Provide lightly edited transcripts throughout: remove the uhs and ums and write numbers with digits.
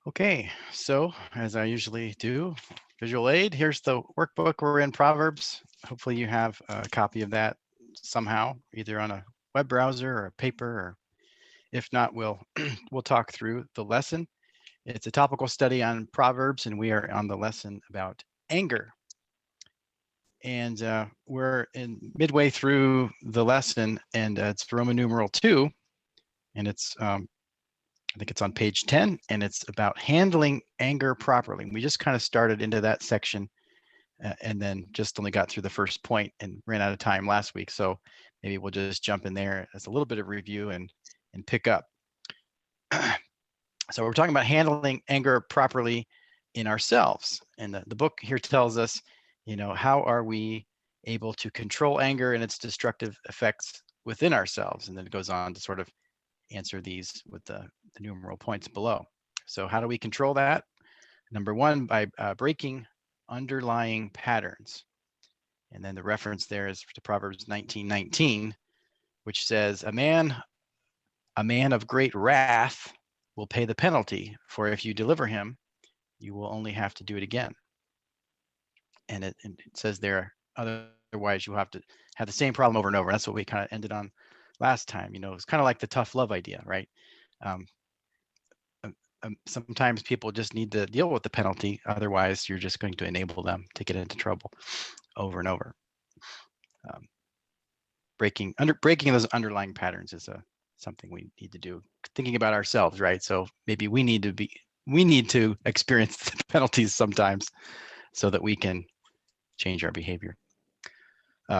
Okay, so as I usually do, visual aid, here's the workbook. We're in Proverbs. Hopefully you have a copy of that somehow, either on a web browser or a paper, or if not, we'll talk through the lesson. It's a topical study on Proverbs, and we are on the lesson about anger. And we're in midway through the lesson, and it's Roman numeral 2, and I think it's on page 10, and it's about handling anger properly. We just kind of started into that section and then just only got through the first point and ran out of time last week. So maybe we'll just jump in there as a little bit of review and pick up. So we're talking about handling anger properly in ourselves. And the book here tells us, how are we able to control anger and its destructive effects within ourselves? And then it goes on to sort of answer these with the numeral points below. So how do we control that? Number one, by breaking underlying patterns. And then the reference there is to Proverbs 19:19, which says, a man of great wrath will pay the penalty, for if you deliver him, you will only have to do it again. And it says there, otherwise you'll have to have the same problem over and over. That's what we kind of ended on last time. It's kind of like the tough love idea, right? Sometimes people just need to deal with the penalty. Otherwise, you're just going to enable them to get into trouble over and over. Breaking those underlying patterns is something we need to do. Thinking about ourselves, right? So maybe we need to experience the penalties sometimes so that we can change our behavior.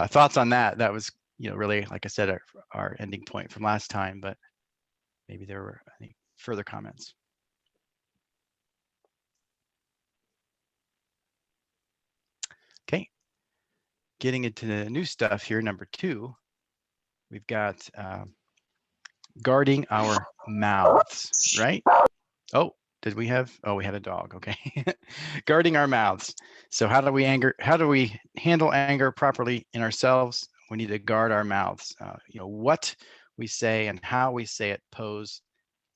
Thoughts on that? That was, really, like I said, our ending point from last time, but maybe there were any further comments. Okay, getting into the new stuff here, number 2, we've got guarding our mouths, right? Oh, we had a dog, okay. Guarding our mouths. So how do we handle anger properly in ourselves? We need to guard our mouths. What we say and how we say it pose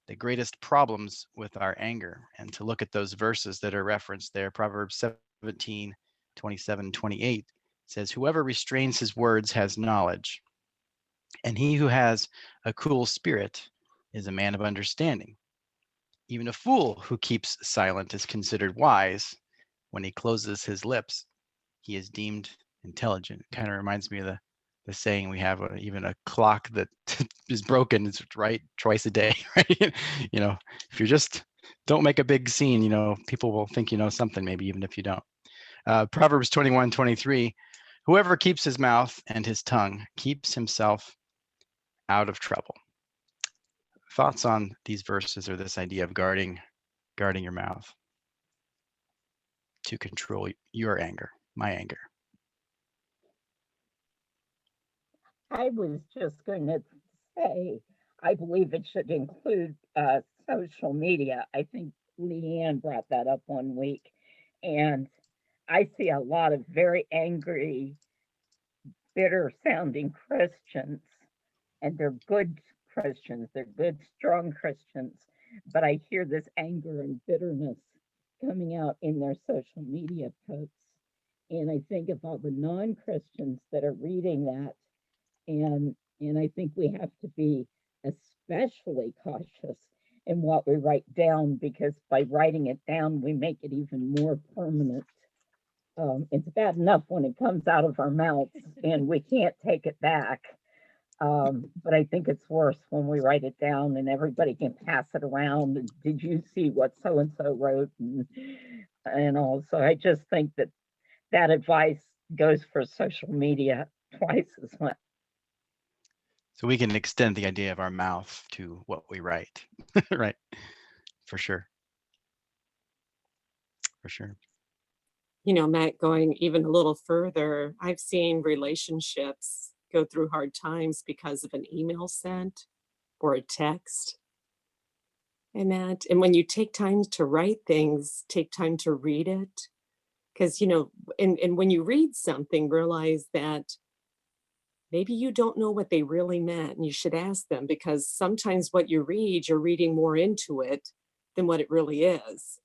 the greatest problems with our anger. And to look at those verses that are referenced there, Proverbs 17, 27, 28 says, whoever restrains his words has knowledge, and he who has a cool spirit is a man of understanding. Even a fool who keeps silent is considered wise. When he closes his lips, he is deemed intelligent. It kind of reminds me of the saying we have, even a clock that is broken is right twice a day, right? If you just don't make a big scene, people will think you know something, maybe even if you don't. Proverbs 21:23, whoever keeps his mouth and his tongue keeps himself out of trouble. Thoughts on these verses or this idea of guarding your mouth to control your anger, my anger? I was just going to say, I believe it should include social media. I think Leanne brought that up one week. And I see a lot of very angry, bitter sounding Christians, and they're good Christians, they're good, strong Christians. But I hear this anger and bitterness coming out in their social media posts. And I think of all the non Christians that are reading that, and I think we have to be especially cautious in what we write down, because by writing it down, we make it even more permanent. It's bad enough when it comes out of our mouths and we can't take it back. But I think it's worse when we write it down and everybody can pass it around. And did you see what so and so wrote? And all. So I just think that advice goes for social media twice as much. So we can extend the idea of our mouth to what we write, right? For sure. For sure. Matt, going even a little further, I've seen relationships go through hard times because of an email sent or a text. And when you take time to write things, take time to read it. Because, and when you read something, realize that maybe you don't know what they really meant, and you should ask them, because sometimes what you read, you're reading more into it than what it really is.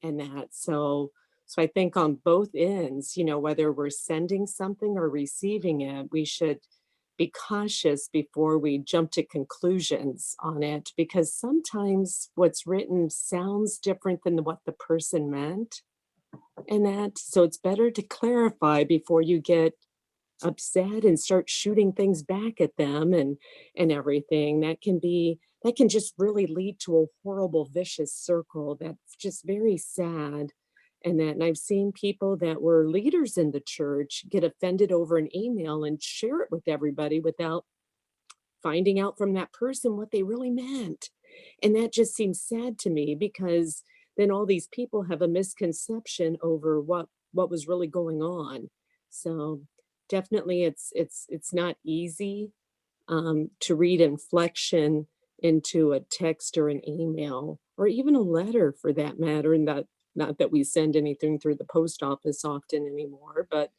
And that, so I think on both ends, whether we're sending something or receiving it, we should be cautious before we jump to conclusions on it, because sometimes what's written sounds different than what the person meant. And that, so it's better to clarify before you get upset and start shooting things back at them and everything. That can just really lead to a horrible, vicious circle that's just very sad. And I've seen people that were leaders in the church get offended over an email and share it with everybody without finding out from that person what they really meant. And that just seems sad to me, because then all these people have a misconception over what was really going on. So definitely it's not easy to read inflection into a text or an email or even a letter for that matter. And that, not that we send anything through the post office often anymore, but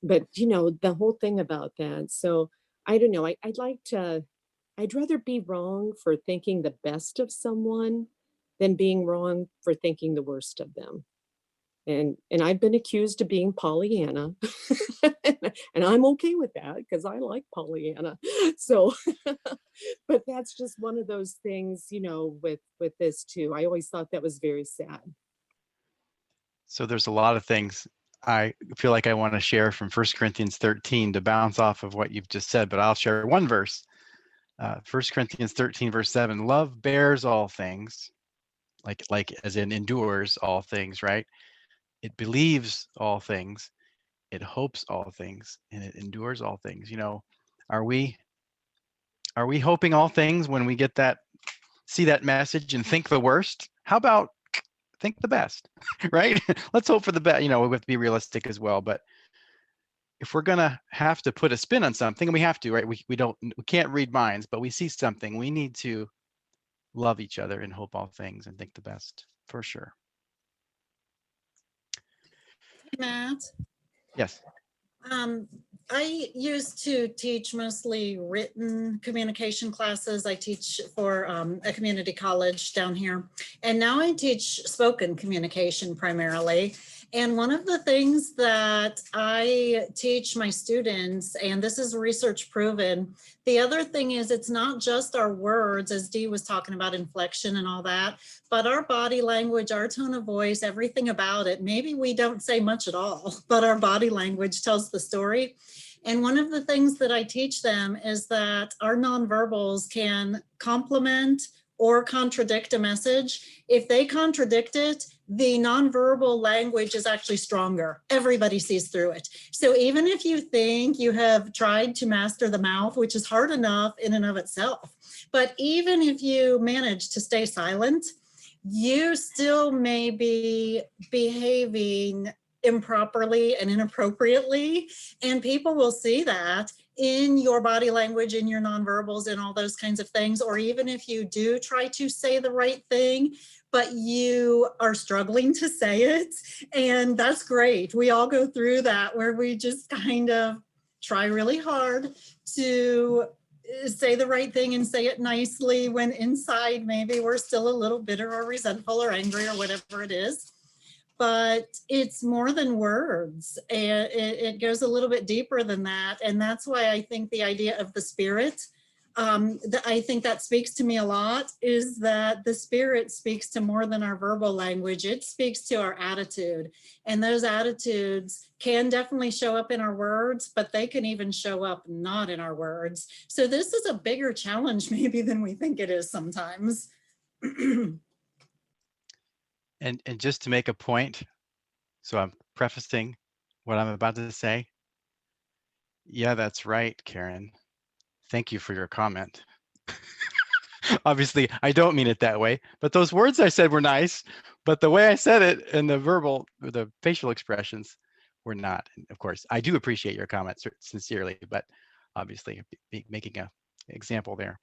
the whole thing about that. So I don't know. I'd rather be wrong for thinking the best of someone than being wrong for thinking the worst of them. And I've been accused of being Pollyanna, and I'm okay with that because I like Pollyanna. So, but that's just one of those things, with this too. I always thought that was very sad. So there's a lot of things I feel like I want to share from 1 Corinthians 13 to bounce off of what you've just said, but I'll share one verse. 1 Corinthians 13, verse 7, love bears all things, like as in endures all things, right? It believes all things, it hopes all things, and it endures all things. Are we hoping all things when we see that message and think the worst? How about think the best, right? Let's hope for the best. We have to be realistic as well. But if we're gonna have to put a spin on something, and we have to, right? We can't read minds, but we see something, we need to love each other and hope all things and think the best, for sure. Matt, Yes. I used to teach mostly written communication classes. I teach for a community college down here, and now I teach spoken communication primarily. And one of the things that I teach my students, and this is research proven, the other thing is it's not just our words, as Dee was talking about inflection and all that, but our body language, our tone of voice, everything about it. Maybe we don't say much at all, but our body language tells the story. And one of the things that I teach them is that our nonverbals can complement or contradict a message. If they contradict it, the nonverbal language is actually stronger. Everybody sees through it. So even if you think you have tried to master the mouth, which is hard enough in and of itself, but even if you manage to stay silent, you still may be behaving improperly and inappropriately, and people will see that in your body language, in your nonverbals, and all those kinds of things. Or even if you do try to say the right thing, but you are struggling to say it, and that's great. We all go through that, where we just kind of try really hard to say the right thing and say it nicely, when inside maybe we're still a little bitter or resentful or angry or whatever it is. But it's more than words, and it goes a little bit deeper than that. And that's why I think the idea of the spirit, I think that speaks to me a lot, is that the spirit speaks to more than our verbal language. It speaks to our attitude, and those attitudes can definitely show up in our words, but they can even show up not in our words. So this is a bigger challenge maybe than we think it is sometimes. And just to make a point, so I'm prefacing what I'm about to say. Yeah, that's right, Karen. Thank you for your comment. Obviously, I don't mean it that way, but those words I said were nice, but the way I said it and the facial expressions were not. And of course, I do appreciate your comments sincerely, but obviously making an example there.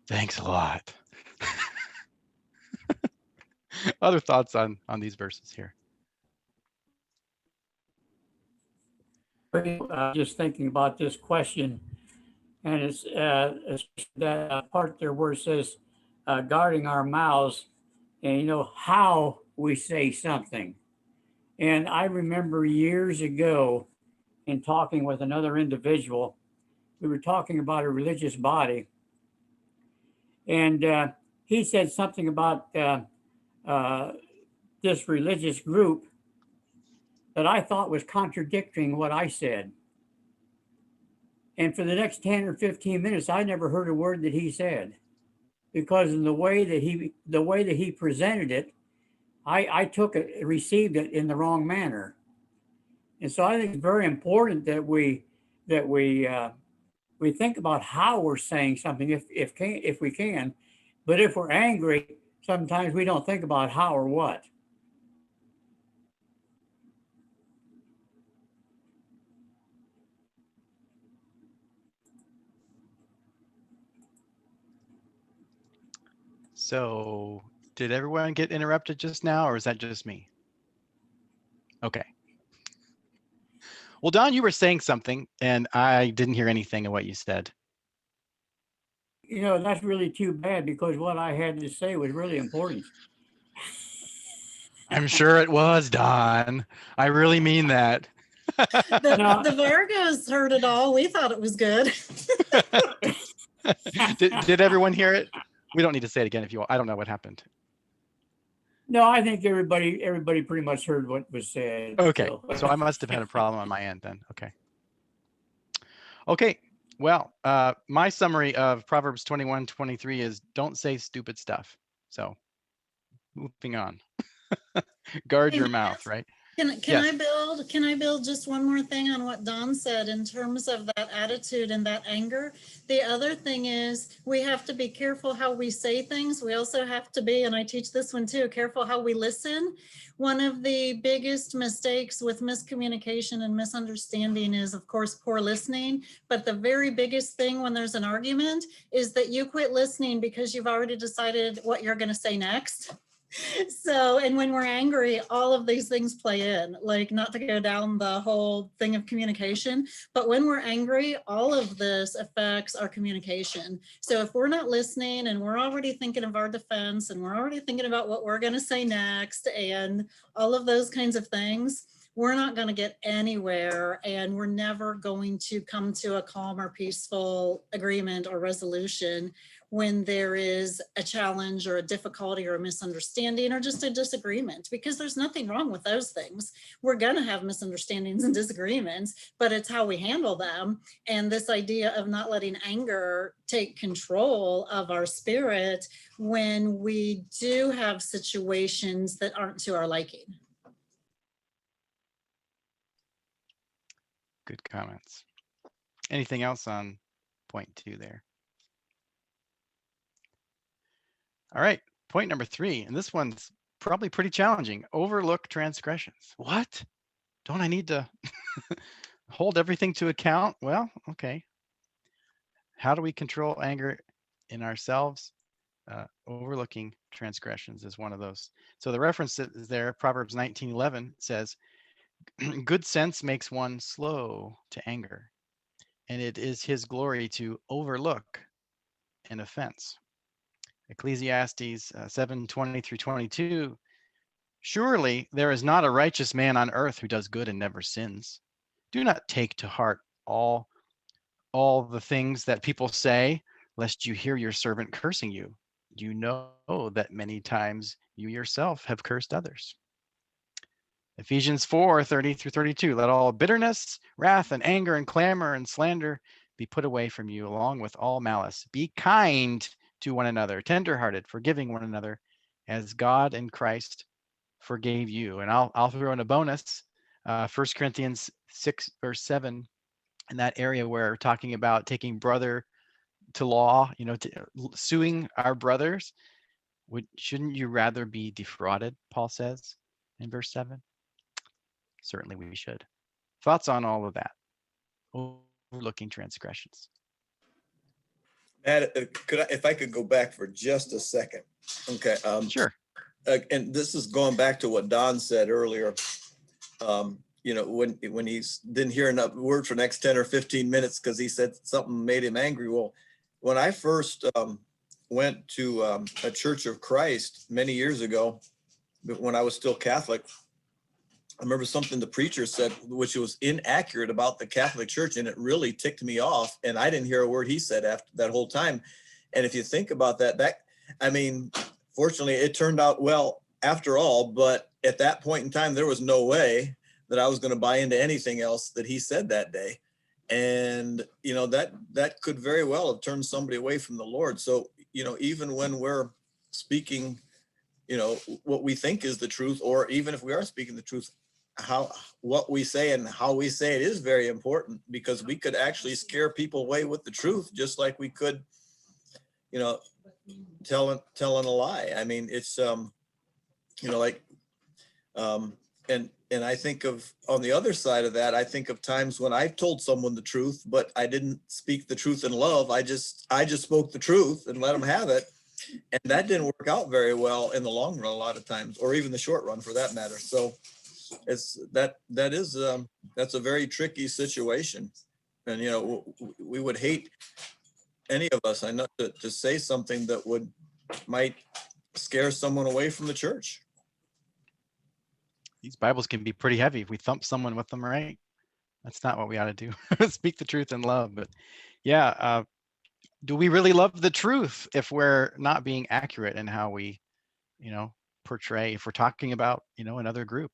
Thanks a lot. Other thoughts on these verses here? Just thinking about this question, and it's that part there where it says guarding our mouths. and you know how we say something. And I remember years ago in talking with another individual, we were talking about a religious body, and he said something about uh, this religious group that I thought was contradicting what I said. And for the next 10 or 15 minutes, I never heard a word that he said, because in the way that he presented it, I took it, received it in the wrong manner. And so I think it's very important that we think about how we're saying something if we can. But if we're angry, sometimes we don't think about how or what. So did everyone get interrupted just now, or is that just me? Okay. Well, Don, you were saying something and I didn't hear anything of what you said. You know, that's really too bad, because what I had to say was really important. I'm sure it was, Don. I really mean that. The Virgos heard it all. We thought it was good. Did everyone hear it? We don't need to say it again if you want. I don't know what happened. No, I think everybody pretty much heard what was said. Okay, so I must have had a problem on my end then. Okay. Okay, well, my summary of Proverbs 21:23 is don't say stupid stuff. So moving on. Guard Hey, your Matt, mouth, right? Can Yes. I build just one more thing on what Don said in terms of that attitude and that anger? The other thing is we have to be careful how we say things. We also have to be, and I teach this one too, careful how we listen. One of the biggest mistakes with miscommunication and misunderstanding is, of course, poor listening. But the very biggest thing when there's an argument is that you quit listening because you've already decided what you're going to say next. So, and when we're angry, all of these things play in, like not to go down the whole thing of communication, but when we're angry, all of this affects our communication. So if we're not listening and we're already thinking of our defense and we're already thinking about what we're going to say next and all of those kinds of things, we're not going to get anywhere, and we're never going to come to a calm or peaceful agreement or resolution when there is a challenge or a difficulty or a misunderstanding or just a disagreement, because there's nothing wrong with those things. We're going to have misunderstandings and disagreements, but it's how we handle them. And this idea of not letting anger take control of our spirit when we do have situations that aren't to our liking. Good comments. Anything else on point 2 there? All right, point number 3, and this one's probably pretty challenging. Overlook transgressions. What? Don't I need to hold everything to account? Well, okay. How do we control anger in ourselves? Overlooking transgressions is one of those. So the reference is there, Proverbs 19:11 says, good sense makes one slow to anger, and it is his glory to overlook an offense. Ecclesiastes 7:20-22. Surely there is not a righteous man on earth who does good and never sins. Do not take to heart all the things that people say, lest you hear your servant cursing you. You know that many times you yourself have cursed others. Ephesians 4:30-32. Let all bitterness, wrath, and anger, and clamor, and slander be put away from you, along with all malice. Be kind to one another, tenderhearted, forgiving one another, as God in Christ forgave you. And I'll throw in a bonus, 1 Corinthians 6:7, in that area where we're talking about taking brother to law, suing our brothers. Shouldn't you rather be defrauded, Paul says in verse 7? Certainly we should. Thoughts on all of that? Overlooking transgressions. Matt, if I could go back for just a second. Okay. Sure. And this is going back to what Don said earlier. When he didn't hear enough words for the next 10 or 15 minutes because he said something made him angry. Well, when I first went to a Church of Christ many years ago, but when I was still Catholic. I remember something the preacher said, which was inaccurate about the Catholic Church, and it really ticked me off. And I didn't hear a word he said after that whole time. And if you think about that, I mean, fortunately, it turned out well after all. But at that point in time, there was no way that I was going to buy into anything else that he said that day. And, you know, that could very well have turned somebody away from the Lord. So, you know, even when we're speaking, you know, what we think is the truth, or even if we are speaking the truth, what we say and how we say it is very important, because we could actually scare people away with the truth, just like we could, you know, telling a lie. I mean, it's you know, like and I think of, on the other side of that, I think of times when I've told someone the truth, but I didn't speak the truth in love. I just spoke the truth and let them have it. And that didn't work out very well in the long run a lot of times, or even the short run for that matter. So it's that's a very tricky situation. And, you know, we would hate, any of us, I know, to say something that might scare someone away from the church. These Bibles can be pretty heavy if we thump someone with them, right? That's not what we ought to do. Speak the truth in love. But yeah, do we really love the truth if we're not being accurate in how we, you know, portray, if we're talking about, you know, another group?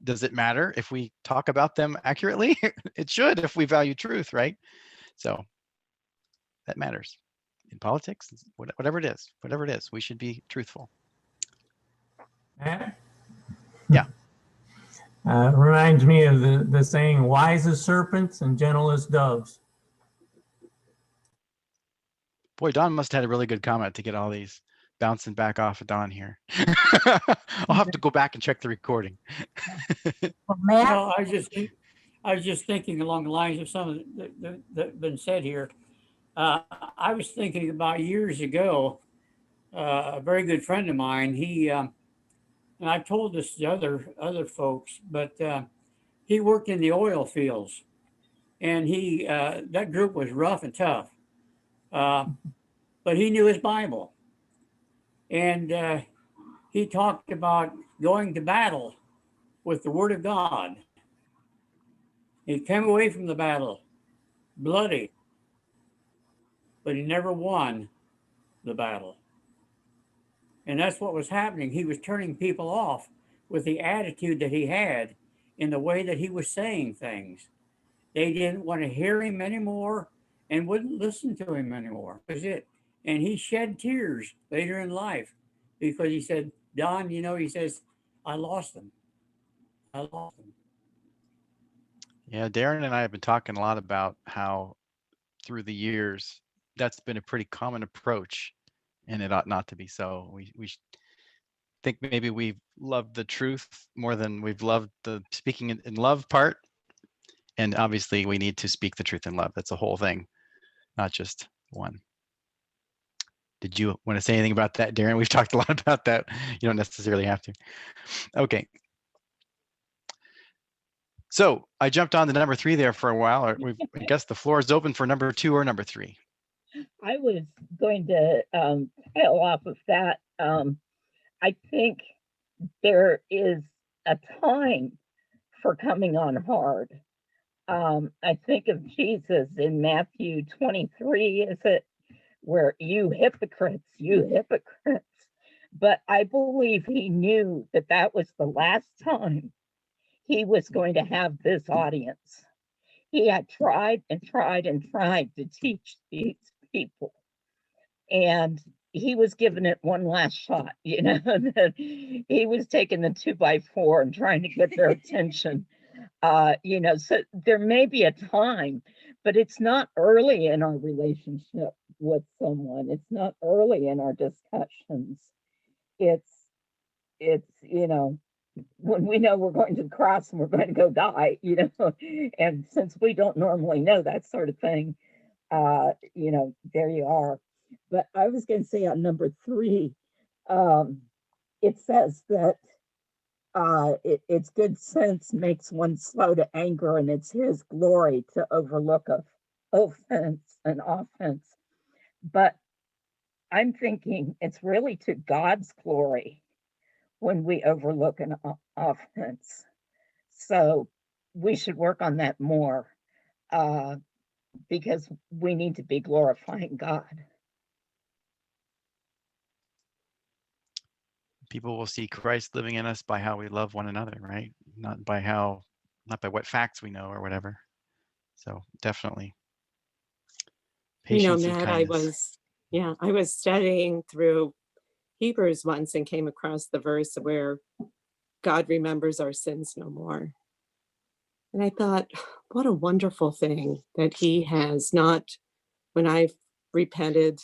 Does it matter if we talk about them accurately? It should, if we value truth, right? So that matters in politics, whatever it is, we should be truthful. Matt? Yeah. Reminds me of the saying, wise as serpents and gentle as doves. Boy, Don must have had a really good comment to get all these bouncing back off of Don here. I'll have to go back and check the recording. Well, Matt, No, I was just thinking along the lines of some of that been said here. I was thinking about years ago, a very good friend of mine, he, and I've told this to other folks, but he worked in the oil fields, and that group was rough and tough, but he knew his Bible. And he talked about going to battle with the Word of God. He came away from the battle bloody, but he never won the battle. And that's what was happening. He was turning people off with the attitude that he had in the way that he was saying things. They didn't want to hear him anymore and wouldn't listen to him anymore. That was it. And he shed tears later in life because he said, Don, you know, he says, I lost them. I lost them. Yeah, Darren and I have been talking a lot about how through the years, that's been a pretty common approach, and it ought not to be so. We think maybe we've loved the truth more than we've loved the speaking in love part. And obviously we need to speak the truth in love. That's a whole thing, not just one. Did you want to say anything about that, Darren? We've talked a lot about that. You don't necessarily have to. Okay. So I jumped on to number 3 there for a while. I guess the floor is open for number 2 or number 3. I was going to pile off of that. I think there is a time for coming on hard. I think of Jesus in Matthew 23, is it, where you hypocrites. But I believe he knew that that was the last time he was going to have this audience. He had tried and tried and tried to teach these people, and he was giving it one last shot, you know. He was taking the 2x4 and trying to get their attention. You know, so there may be a time, but it's not early in our relationship with someone. It's not early in our discussions. It's you know, when we know we're going to the cross and we're going to go die, you know, and since we don't normally know that sort of thing, you know, there you are. But I was going to say on number 3, it says that it's good sense makes one slow to anger, and it's his glory to overlook offense. But I'm thinking it's really to God's glory when we overlook an offense. So we should work on that more because we need to be glorifying God. People will see Christ living in us by how we love one another, right? Not by what facts we know or whatever. So definitely patience and Matt, kindness. I was studying through Hebrews once and came across the verse where God remembers our sins no more. And I thought, what a wonderful thing that he has not, when I've repented,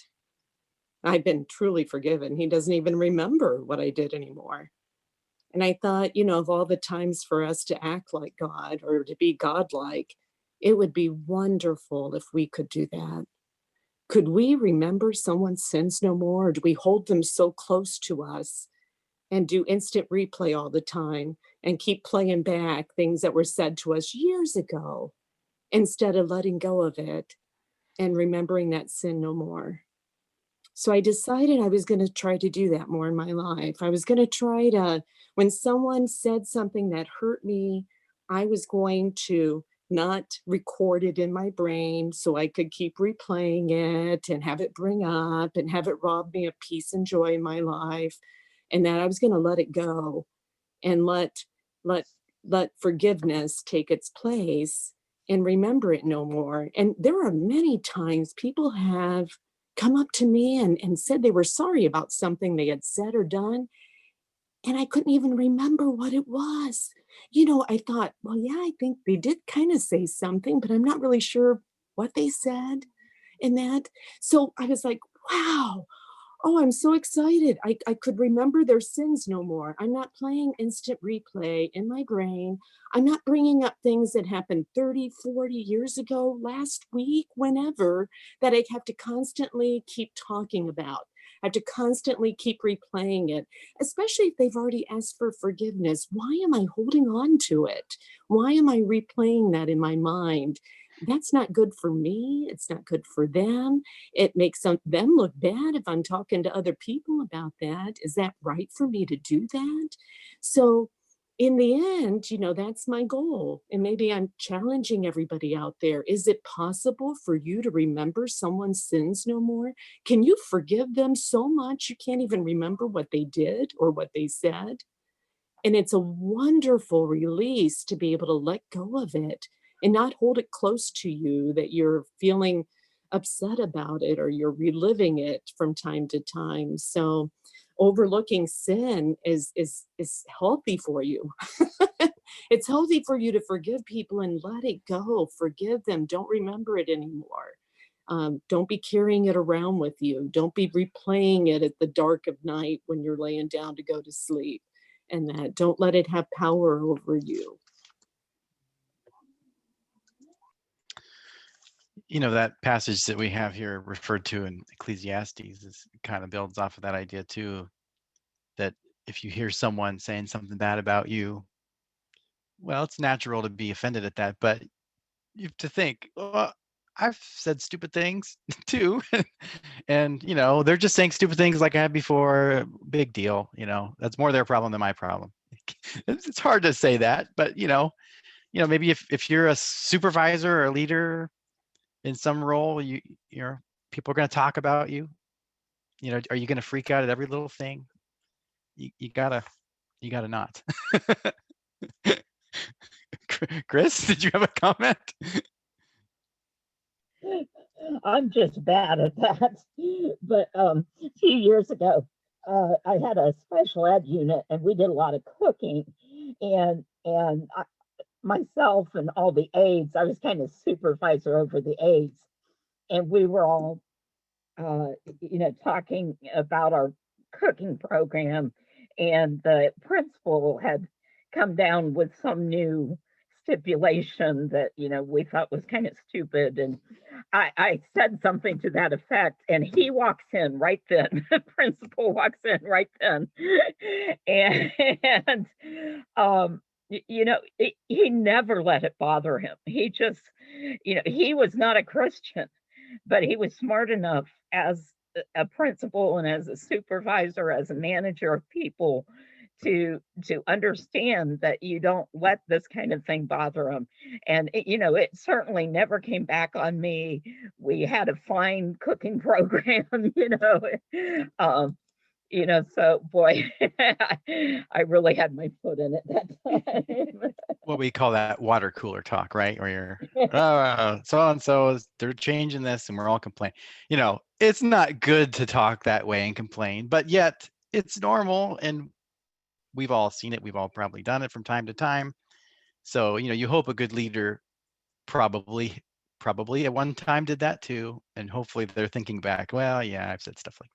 I've been truly forgiven. He doesn't even remember what I did anymore. And I thought, of all the times for us to act like God or to be godlike, it would be wonderful if we could do that. Could we remember someone's sins no more? Or do we hold them so close to us and do instant replay all the time and keep playing back things that were said to us years ago instead of letting go of it and remembering that sin no more? So I decided I was going to try to do that more in my life. I was going to try to, when someone said something that hurt me, I was going to not record it in my brain so I could keep replaying it and have it bring up and have it rob me of peace and joy in my life. And that I was going to let it go and let forgiveness take its place and remember it no more. And there are many times people have come up to me and said they were sorry about something they had said or done. And I couldn't even remember what it was. I thought, well, yeah, I think they did kind of say something, but I'm not really sure what they said in that. So I was like, wow, oh, I'm so excited. I could remember their sins no more. I'm not playing instant replay in my brain. I'm not bringing up things that happened 30, 40 years ago, last week, whenever, that I have to constantly keep talking about. I have to constantly keep replaying it, especially if they've already asked for forgiveness. Why am I holding on to it? Why am I replaying that in my mind? That's not good for me. It's not good for them. It makes them look bad if I'm talking to other people about that. Is that right for me to do that? So in the end, that's my goal. And maybe I'm challenging everybody out there. Is it possible for you to remember someone's sins no more? Can you forgive them so much you can't even remember what they did or what they said? And it's a wonderful release to be able to let go of it and not hold it close to you that you're feeling upset about it or you're reliving it from time to time. So overlooking sin is healthy for you. It's healthy for you to forgive people and let it go. Forgive them. Don't remember it anymore. Don't be carrying it around with you. Don't be replaying it at the dark of night when you're laying down to go to sleep. And that don't let it have power over you. That passage that we have here referred to in Ecclesiastes kind of builds off of that idea too, that if you hear someone saying something bad about you, well, it's natural to be offended at that, but you have to think, well, I've said stupid things too. And, they're just saying stupid things like I had before. Big deal. That's more their problem than my problem. It's hard to say that, but, maybe if you're a supervisor or a leader in some role, people are going to talk about you. Are you going to freak out at every little thing? You gotta not. Chris, did you have a comment? I'm just bad at that. But a few years ago, I had a special ed unit, and we did a lot of cooking. And myself and all the aides, I was kind of supervisor over the aides, and we were all, talking about our cooking program. And the principal had come down with some new stipulation that we thought was kind of stupid, and I said something to that effect, and he walks in right then. The principal walks in right then, and he never let it bother him. He was not a Christian, but he was smart enough as a principal and as a supervisor, as a manager of people, to understand that you don't let this kind of thing bother them. And it certainly never came back on me. We had a fine cooking program. um, so boy, I really had my foot in it that time. What we call that water cooler talk, right? Where you're, oh, so and so, they're changing this and we're all complaining. It's not good to talk that way and complain, but yet it's normal, and we've all seen it. We've all probably done it from time to time. So, you hope a good leader probably at one time did that too. And hopefully they're thinking back, well, yeah, I've said stuff like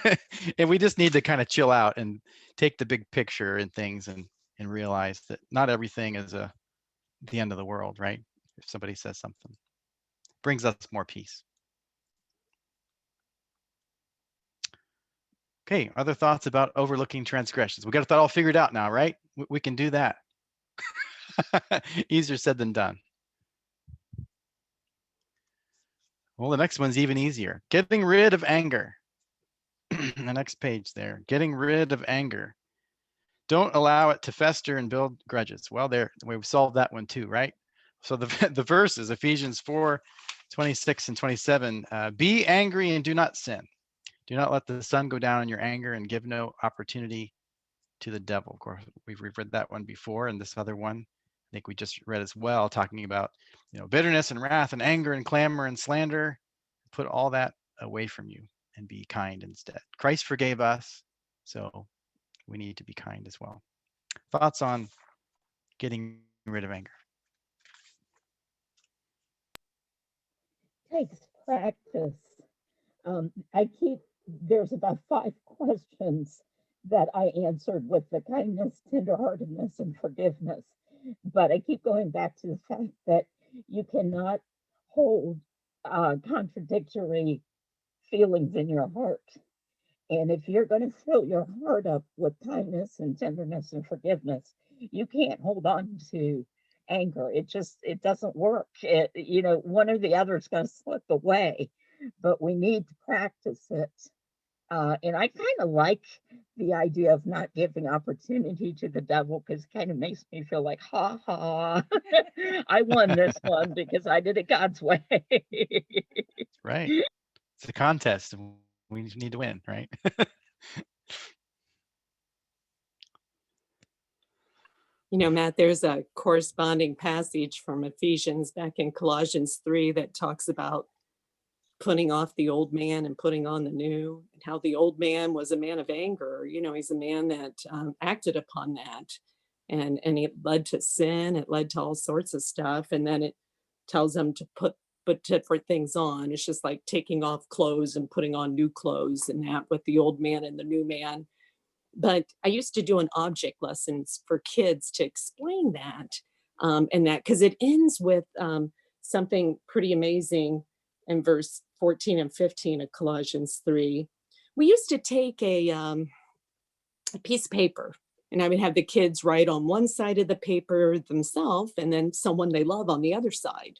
that. And we just need to kind of chill out and take the big picture and things, and realize that not everything is the end of the world, right? If somebody says something, brings us more peace. Okay, other thoughts about overlooking transgressions? We got that all figured out now, right? We can do that. Easier said than done. Well, the next one's even easier. Getting rid of anger. The next page there. Getting rid of anger. Don't allow it to fester and build grudges. Well, we've solved that one too, right? So the verse is Ephesians 4:26 and 27. Be angry and do not sin. Do not let the sun go down in your anger, and give no opportunity to the devil. Of course, we've read that one before, and this other one I think we just read as well, talking about bitterness and wrath and anger and clamor and slander. Put all that away from you and be kind instead. Christ forgave us, so we need to be kind as well. Thoughts on getting rid of anger? Takes practice. There's about 5 questions that I answered with the kindness, tenderheartedness, and forgiveness. But I keep going back to the fact that you cannot hold contradictory feelings in your heart. And if you're going to fill your heart up with kindness and tenderness and forgiveness, you can't hold on to anger. It doesn't work. One or the other is going to slip away, but we need to practice it. And I kind of like the idea of not giving opportunity to the devil, because it kind of makes me feel like, ha ha, I won this one because I did it God's way. Right. It's a contest. We need to win, right? Matt, there's a corresponding passage from Ephesians back in Colossians 3 that talks about putting off the old man and putting on the new, and how the old man was a man of anger. He's a man that acted upon that, and it led to sin. It led to all sorts of stuff. And then it tells them to put different things on. It's just like taking off clothes and putting on new clothes, and that with the old man and the new man. But I used to do an object lessons for kids to explain that, and that, because it ends with something pretty amazing in verse 14 and 15 of Colossians 3. We used to take a piece of paper, and I would have the kids write on one side of the paper themselves, and then someone they love on the other side.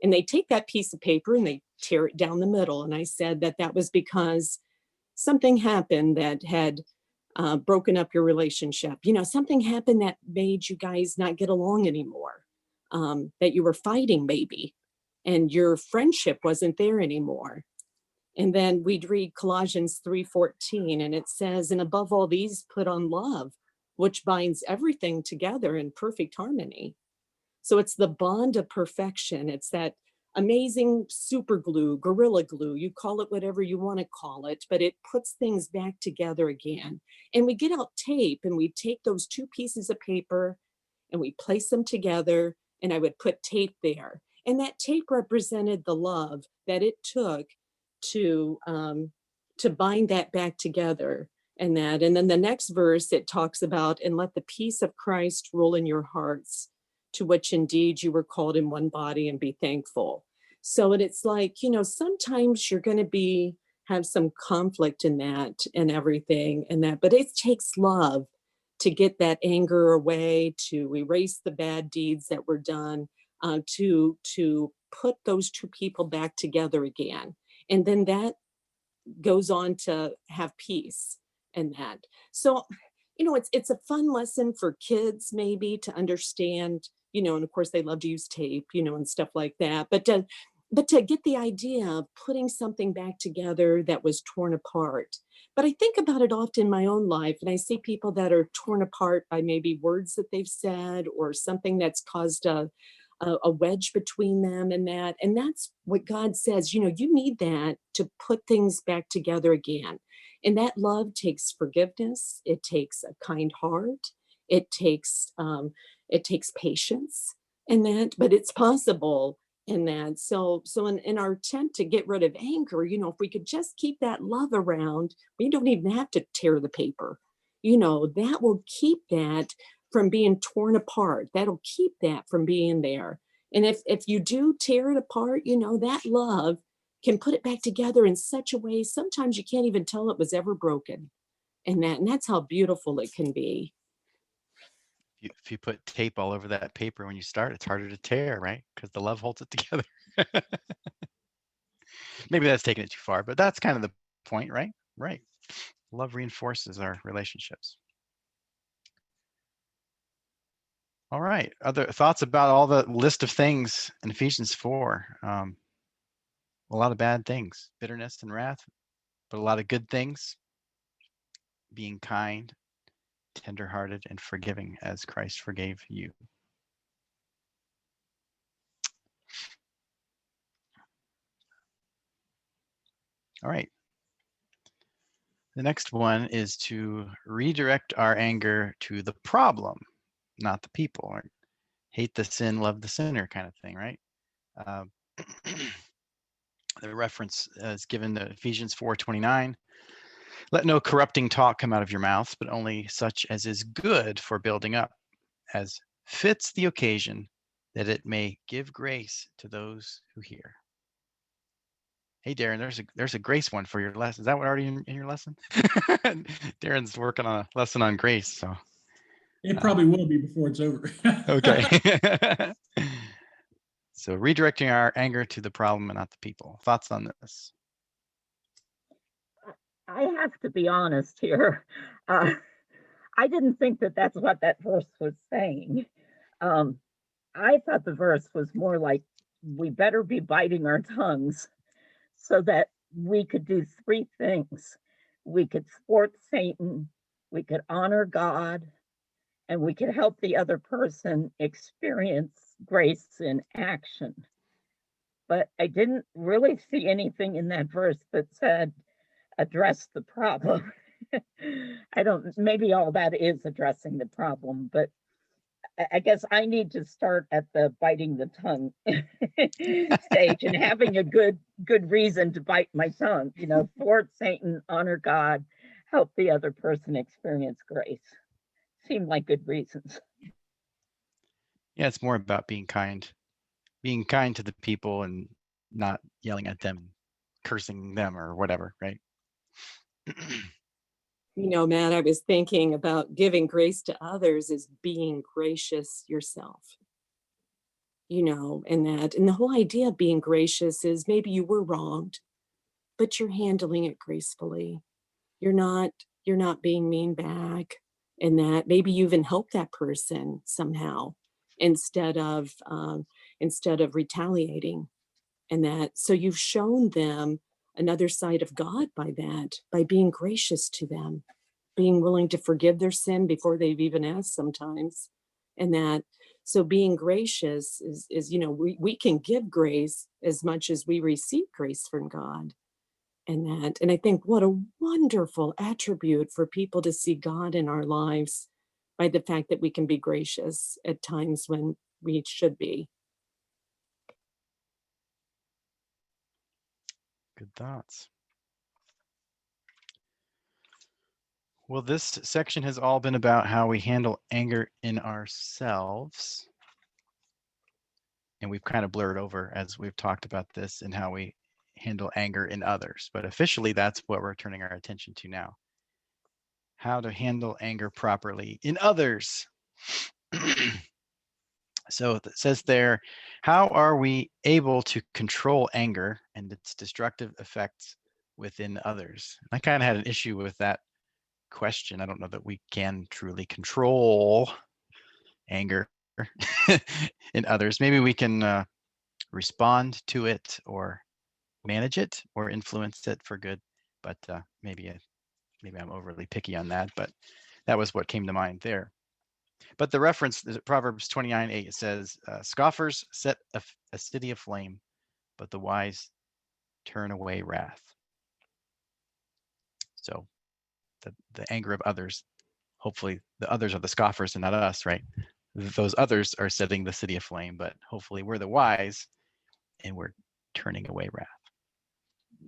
And they take that piece of paper and they tear it down the middle. And I said that was because something happened that had broken up your relationship. Something happened that made you guys not get along anymore, that you were fighting maybe, and your friendship wasn't there anymore. And then we'd read Colossians 3:14, and it says, and above all these, put on love, which binds everything together in perfect harmony. So it's the bond of perfection. It's that amazing super glue, gorilla glue, you call it whatever you want to call it, but it puts things back together again. And we get out tape, and we take those 2 pieces of paper and we place them together, and I would put tape there. And that tape represented the love that it took to bind that back together. And then the next verse, it talks about, and let the peace of Christ rule in your hearts, to which indeed you were called in one body, and be thankful. So it's like, sometimes you're going to have some conflict in that and everything, and that, but it takes love to get that anger away, to erase the bad deeds that were done, to put those 2 people back together again. And then that goes on to have peace and that. So, it's a fun lesson for kids maybe to understand, and of course they love to use tape, and stuff like that. But to get the idea of putting something back together that was torn apart. But I think about it often in my own life, and I see people that are torn apart by maybe words that they've said or something that's caused a wedge between them and that. And that's what God says, you need that to put things back together again. And that love takes forgiveness. It takes a kind heart. It takes patience and that, but it's possible in that. So in our attempt to get rid of anger, if we could just keep that love around, we don't even have to tear the paper. That will keep that from being torn apart. That'll keep that from being there. And if you do tear it apart, that love can put it back together in such a way, sometimes you can't even tell it was ever broken. And that's how beautiful it can be. If you put tape all over that paper when you start, it's harder to tear, right? Because the love holds it together. Maybe that's taking it too far, but that's kind of the point, right? Right. Love reinforces our relationships. All right. Other thoughts about all the list of things in Ephesians 4? A lot of bad things, bitterness and wrath, but a lot of good things. Being kind, tenderhearted, and forgiving as Christ forgave you. All right. The next one is to redirect our anger to the problem, not the people. Or hate the sin, love the sinner kind of thing, right? The reference is given to Ephesians 4:29. Let no corrupting talk come out of your mouth, but only such as is good for building up, as fits the occasion, that it may give grace to those who hear. Hey, Darren, there's a grace one for your lesson. Is that what already in your lesson? Darren's working on a lesson on grace, so. It probably will be before it's over. Okay. So redirecting our anger to the problem and not the people. Thoughts on this? I have to be honest here. I didn't think that that's what that verse was saying. I thought the verse was more like, we better be biting our tongues so that we could do three things. We could thwart Satan, we could honor God, and we could help the other person experience grace in action. But I didn't really see anything in that verse that said, address the problem. Maybe all that is addressing the problem, but I guess I need to start at the biting the tongue stage and having a good reason to bite my tongue, thwart Satan, honor God, help the other person experience grace. Seem like good reasons. Yeah, it's more about being kind to the people and not yelling at them, cursing them or whatever, right? Matt, I was thinking about giving grace to others is being gracious yourself. And the whole idea of being gracious is maybe you were wronged, but you're handling it gracefully. You're not being mean back, and that maybe you even help that person somehow instead of retaliating, and that so you've shown them another side of God by being gracious to them, being willing to forgive their sin before they've even asked sometimes. And that, so being gracious is we can give grace as much as we receive grace from God. And I think what a wonderful attribute for people to see God in our lives by the fact that we can be gracious at times when we should be. Good thoughts. Well, this section has all been about how we handle anger in ourselves. And we've kind of blurred over as we've talked about this and how we handle anger in others. But officially, that's what we're turning our attention to now. How to handle anger properly in others. So it says there, how are we able to control anger and its destructive effects within others? I kind of had an issue with that question. I don't know that we can truly control anger in others. Maybe we can respond to it or manage it or influence it for good. But maybe I'm overly picky on that. But that was what came to mind there. But the reference is Proverbs 29:8. It says, "Scoffers set a city aflame, but the wise turn away wrath." So the anger of others, hopefully the others are the scoffers and not us, right? Those others are setting the city aflame, but hopefully we're the wise and we're turning away wrath.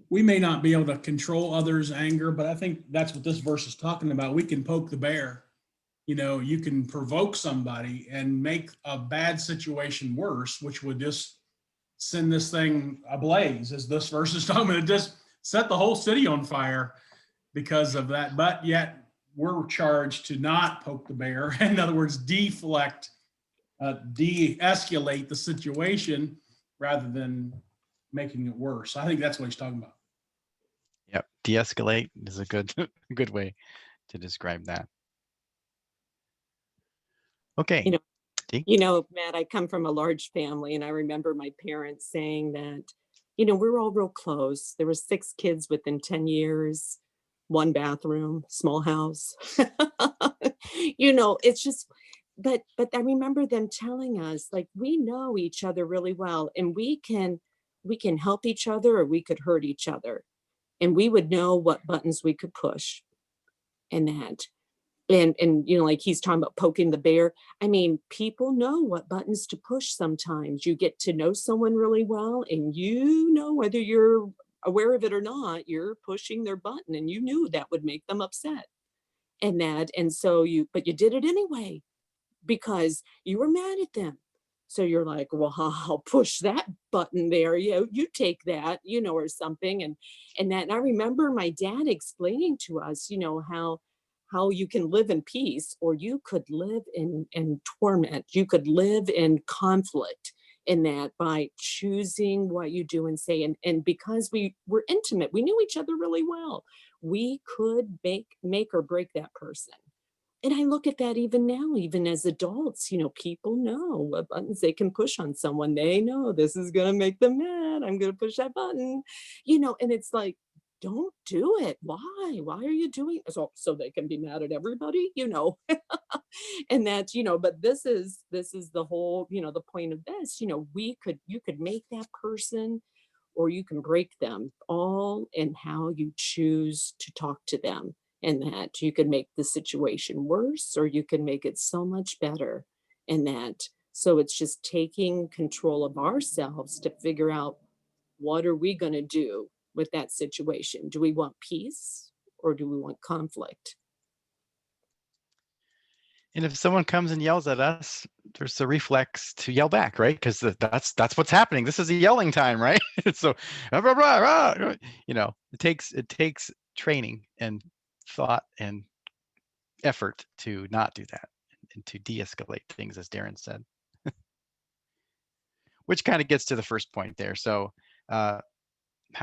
We may not be able to control others' anger, but I think that's what this verse is talking about. We can poke the bear. You know, you can provoke somebody and make a bad situation worse, which would just send this thing ablaze, as this verse is talking about. It just set the whole city on fire because of that. But yet we're charged to not poke the bear. In other words, deflect, de-escalate the situation rather than making it worse. I think that's what he's talking about. Yep, de-escalate is a good good way to describe that. Okay. You know, Dee? Matt, I come from a large family, and I remember my parents saying that, we're all real close. There were 6 kids within 10 years, 1 bathroom, small house. It's just, but I remember them telling us, like, we know each other really well, and we can help each other, or we could hurt each other, and we would know what buttons we could push, and that. And like he's talking about poking the bear. I mean, people know what buttons to push sometimes. You get to know someone really well, and whether you're aware of it or not, you're pushing their button, and you knew that would make them upset. And so but you did it anyway because you were mad at them. So you're like, well, I'll push that button there. You take that, or something. And I remember my dad explaining to us, how you can live in peace, or you could live in torment. You could live in conflict, in that by choosing what you do and say. And because we were intimate, we knew each other really well, we could make or break that person. And I look at that even now, even as adults, people know what buttons they can push on someone. They know this is going to make them mad. I'm going to push that button, and it's like, don't do it. Why? Why are you doing it? So they can be mad at everybody, and that, but this is the whole, the point of this, you could make that person, or you can break them, all in how you choose to talk to them. And that you can make the situation worse, or you can make it so much better. And that, so it's just taking control of ourselves to figure out, what are we going to do with that situation? Do we want peace, or do we want conflict? And if someone comes and yells at us, there's a reflex to yell back, right? Because that's what's happening. This is a yelling time, right? So, it takes training and thought and effort to not do that and to de-escalate things, as Darren said. Which kind of gets to the first point there. So, how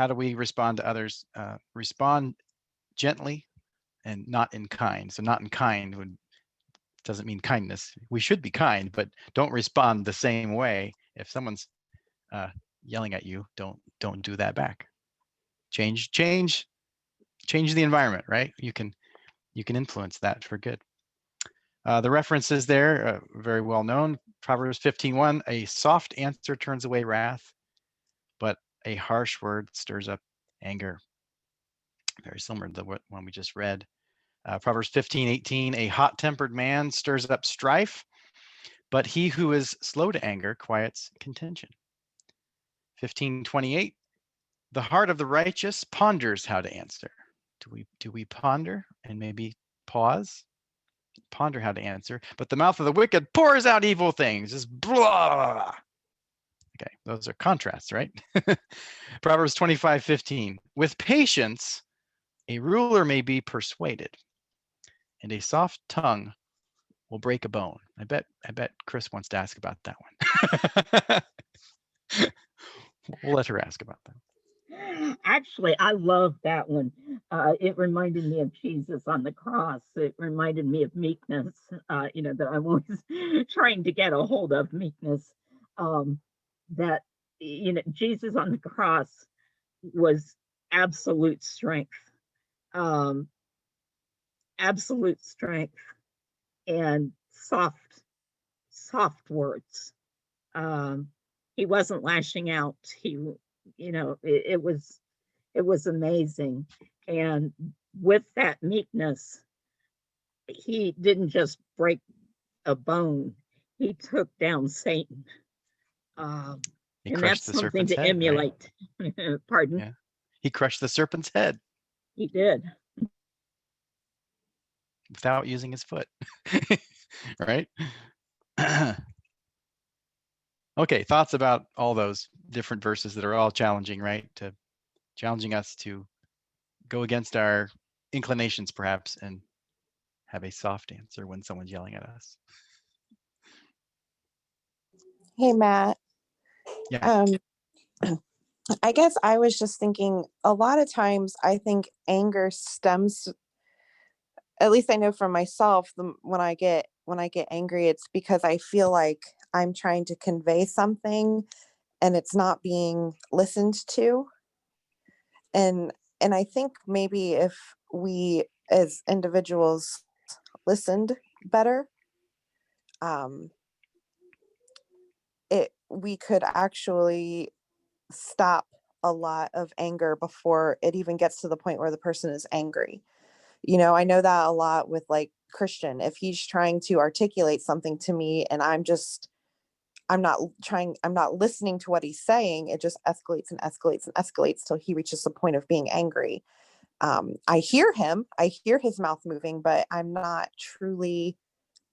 do we respond to others? Respond gently and not in kind. So, not in kind doesn't mean kindness. We should be kind, but don't respond the same way. If someone's yelling at you, don't do that back. Change the environment, right? You can influence that for good. The references there, very well known. Proverbs 15:1, a soft answer turns away wrath, but a harsh word stirs up anger. Very similar to the one we just read. Proverbs 15:18, a hot-tempered man stirs up strife, but he who is slow to anger quiets contention. 15:28, the heart of the righteous ponders how to answer. Do we ponder and maybe pause? Ponder how to answer, but the mouth of the wicked pours out evil things. Just blah. Okay, those are contrasts, right? Proverbs 25:15. With patience, a ruler may be persuaded, and a soft tongue will break a bone. I bet Chris wants to ask about that one. We'll let her ask about that. Actually, I love that one. It reminded me of Jesus on the cross. It reminded me of meekness, that I'm always trying to get a hold of meekness. Um, that, Jesus on the cross was absolute strength, um, absolute strength and soft words. Um, he wasn't lashing out. It was amazing. And with that meekness, he didn't just break a bone, he took down Satan. Um, He and crushed that's the something serpent's to head, right? emulate. Pardon? Yeah. He crushed the serpent's head He did. without using his foot. Right? Okay, thoughts about all those different verses that are all challenging, right? Challenging us to go against our inclinations, perhaps, and have a soft answer when someone's yelling at us. Hey, Matt. Yeah. I guess I was just thinking a lot of times I think anger stems, at least I know for myself, when I get angry, it's because I feel like I'm trying to convey something and it's not being listened to. And I think maybe if we as individuals listened better, um, we could actually stop a lot of anger before it even gets to the point where the person is angry. I know that a lot with like Christian. If he's trying to articulate something to me and I'm not listening to what he's saying, it just escalates and escalates and escalates till he reaches the point of being angry. I hear him, I hear his mouth moving, but I'm not truly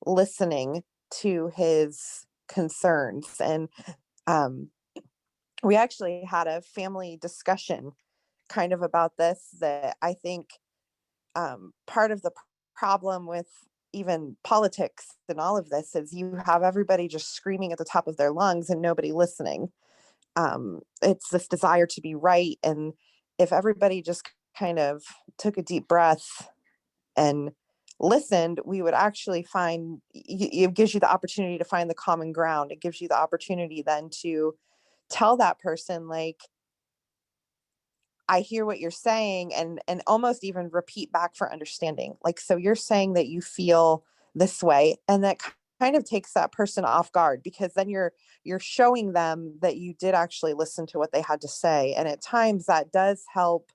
listening to his concerns. And we actually had a family discussion kind of about this, that I think part of the problem with even politics and all of this is you have everybody just screaming at the top of their lungs and nobody listening. It's this desire to be right. And if everybody just kind of took a deep breath and listened, we would actually find, it gives you the opportunity to find the common ground. It gives you the opportunity then to tell that person, like, I hear what you're saying, and almost even repeat back for understanding. Like, so you're saying that you feel this way, and that kind of takes that person off guard, because then you're showing them that you did actually listen to what they had to say. And at times that does help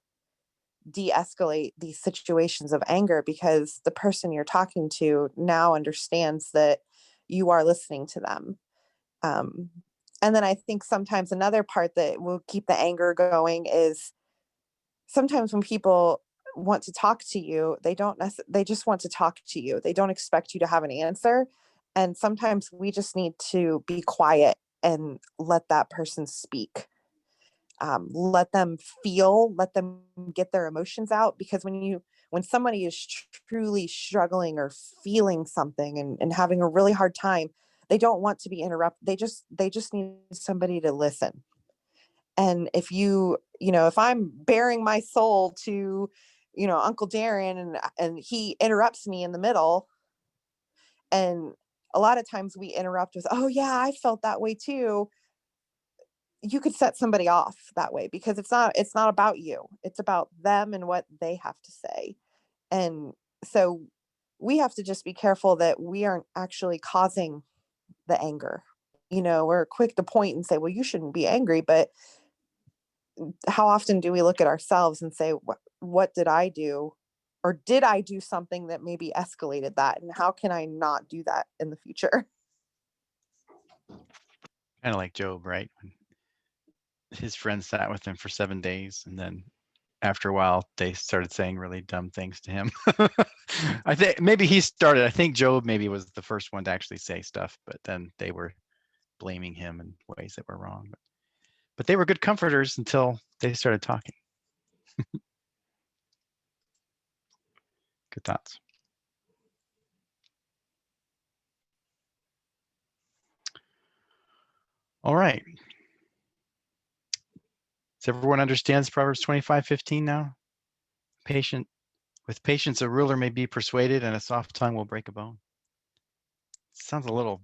de-escalate these situations of anger, because the person you're talking to now understands that you are listening to them. And then I think sometimes another part that will keep the anger going is sometimes when people want to talk to you, they just want to talk to you. They don't expect you to have an answer. And sometimes we just need to be quiet and let that person speak. Let them feel, let them get their emotions out, because when somebody is truly struggling or feeling something and having a really hard time, they don't want to be interrupted. They just need somebody to listen. And if I'm bearing my soul to, Uncle Darren, and he interrupts me in the middle, and a lot of times we interrupt with, oh yeah, I felt that way too. You could set somebody off that way, because it's not about you. It's about them and what they have to say. And so we have to just be careful that we aren't actually causing the anger. We're quick to point and say, well, you shouldn't be angry, but how often do we look at ourselves and say, what did I do? Or did I do something that maybe escalated that? And how can I not do that in the future? Kind of like Job, right? When his friends sat with him for 7 days, and then after a while, they started saying really dumb things to him. I think maybe he started. I think Job maybe was the first one to actually say stuff, but then they were blaming him in ways that were wrong. But they were good comforters until they started talking. Good thoughts. All right. Does everyone understands Proverbs 25:15 now? With patience, a ruler may be persuaded, and a soft tongue will break a bone. Sounds a little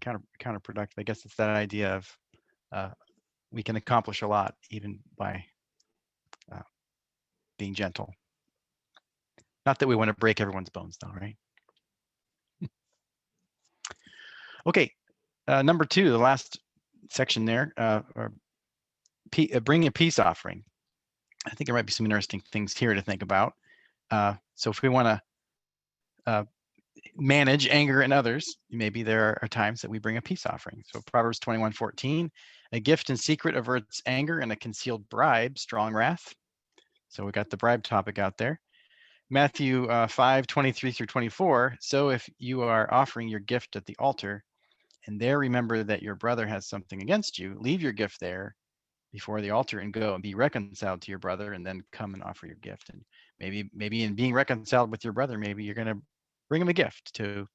counterproductive. I guess it's that idea of we can accomplish a lot even by being gentle. Not that we want to break everyone's bones, though, right? Okay, number 2, the last section there, bring a peace offering. I think there might be some interesting things here to think about. So if we want to manage anger in others, maybe there are times that we bring a peace offering. So Proverbs 21:14, a gift in secret averts anger, and a concealed bribe, strong wrath. So we got the bribe topic out there. Matthew 5:23-24, so if you are offering your gift at the altar, and there remember that your brother has something against you, leave your gift there before the altar and go and be reconciled to your brother, and then come and offer your gift. And maybe in being reconciled with your brother, maybe you're going to bring him a gift to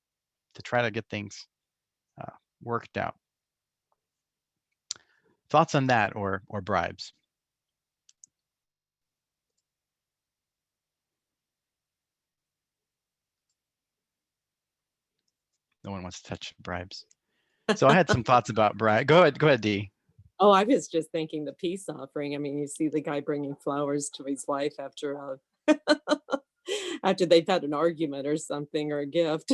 try to get things worked out. Thoughts on that, or bribes? No one wants to touch bribes. So I had some thoughts about bribe. Go ahead, Dee. Oh, I was just thinking the peace offering. I mean, you see the guy bringing flowers to his wife after after they've had an argument or something, or a gift.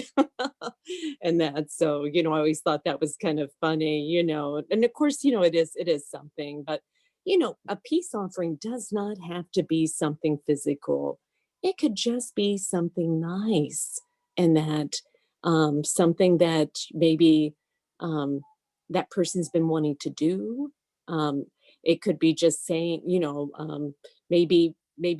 And that, so, I always thought that was kind of funny, and of course, it is something, but, a peace offering does not have to be something physical. It could just be something nice, and that something that maybe that person's been wanting to do. It could be just saying, maybe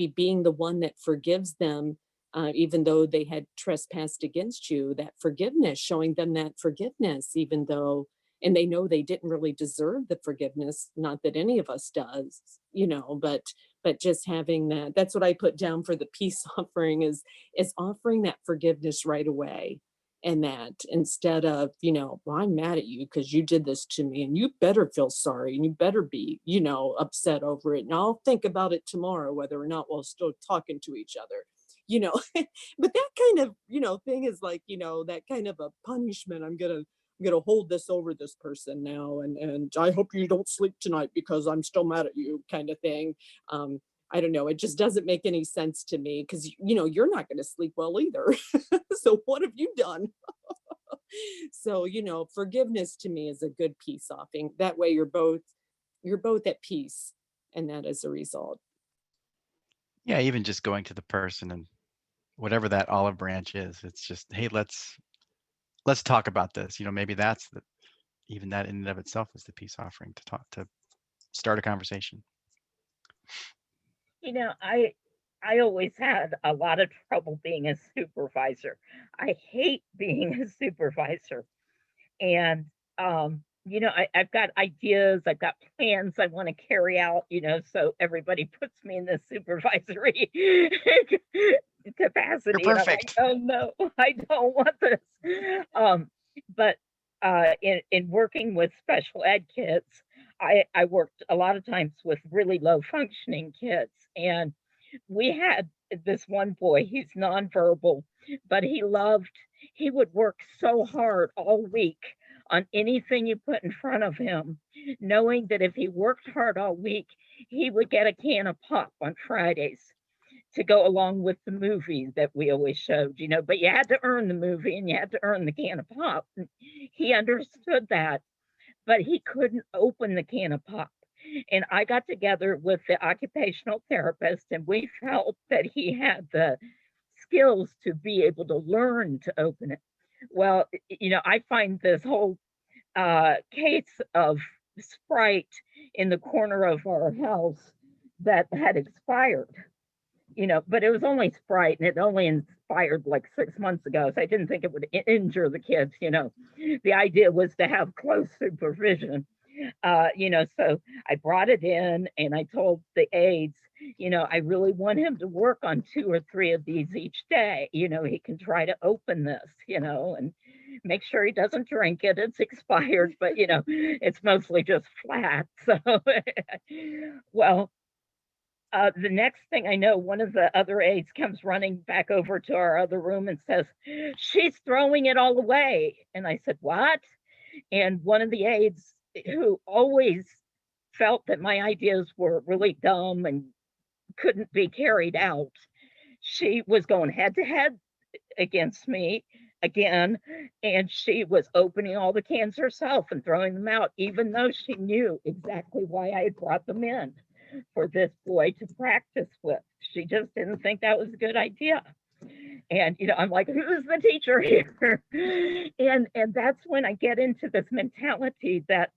being the one that forgives them, even though they had trespassed against you, that forgiveness, showing them that forgiveness, even though, and they know they didn't really deserve the forgiveness, not that any of us does, but just having that, that's what I put down for the peace offering, is offering that forgiveness right away. And that instead of, well, I'm mad at you because you did this to me, and you better feel sorry, and you better be, upset over it. And I'll think about it tomorrow, whether or not we're still talking to each other, but that kind of, thing is like, that kind of a punishment. I'm going to hold this over this person now. And I hope you don't sleep tonight because I'm still mad at you, kind of thing. I don't know. It just doesn't make any sense to me, because, you're not going to sleep well either. So what have you done? So, forgiveness to me is a good peace offering. That way you're both at peace, and that is a result. Yeah, even just going to the person and whatever that olive branch is, it's just, hey, let's talk about this. Maybe that's even that in and of itself is the peace offering, to start a conversation. I always had a lot of trouble being a supervisor. I hate being a supervisor. And, I've got ideas, I've got plans I want to carry out, so everybody puts me in the supervisory capacity. You're perfect. And I'm like, oh no, I don't want this. But in working with special ed kids, I worked a lot of times with really low functioning kids, and we had this one boy, he's nonverbal, but he would work so hard all week on anything you put in front of him, knowing that if he worked hard all week, he would get a can of pop on Fridays to go along with the movie that we always showed, but you had to earn the movie and you had to earn the can of pop. He understood that, but he couldn't open the can of pop. And I got together with the occupational therapist, and we felt that he had the skills to be able to learn to open it. Well, I find this whole case of Sprite in the corner of our house that had expired, but it was only Sprite, and it only expired like 6 months ago. So I didn't think it would injure the kids. The idea was to have close supervision. So I brought it in, and I told the aides, I really want him to work on 2 or 3 of these each day. He can try to open this, and make sure he doesn't drink it. It's expired, but it's mostly just flat. So, well, the next thing I know, one of the other aides comes running back over to our other room and says, "She's throwing it all away." And I said, "What?" And one of the aides, who always felt that my ideas were really dumb and couldn't be carried out, she was going head to head against me again, and she was opening all the cans herself and throwing them out, even though she knew exactly why I had brought them in for this boy to practice with. She just didn't think that was a good idea. And I'm like, who's the teacher here? and that's when I get into this mentality that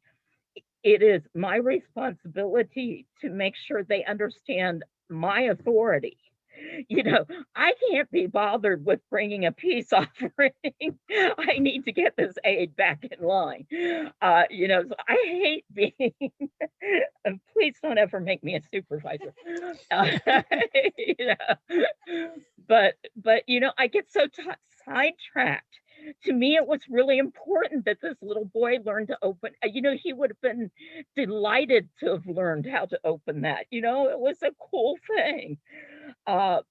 it is my responsibility to make sure they understand my authority. I can't be bothered with bringing a peace offering. I need to get this aid back in line. So I hate being, please don't ever make me a supervisor. But I get so sidetracked. To me, it was really important that this little boy learned to open. He would have been delighted to have learned how to open that. It was a cool thing. But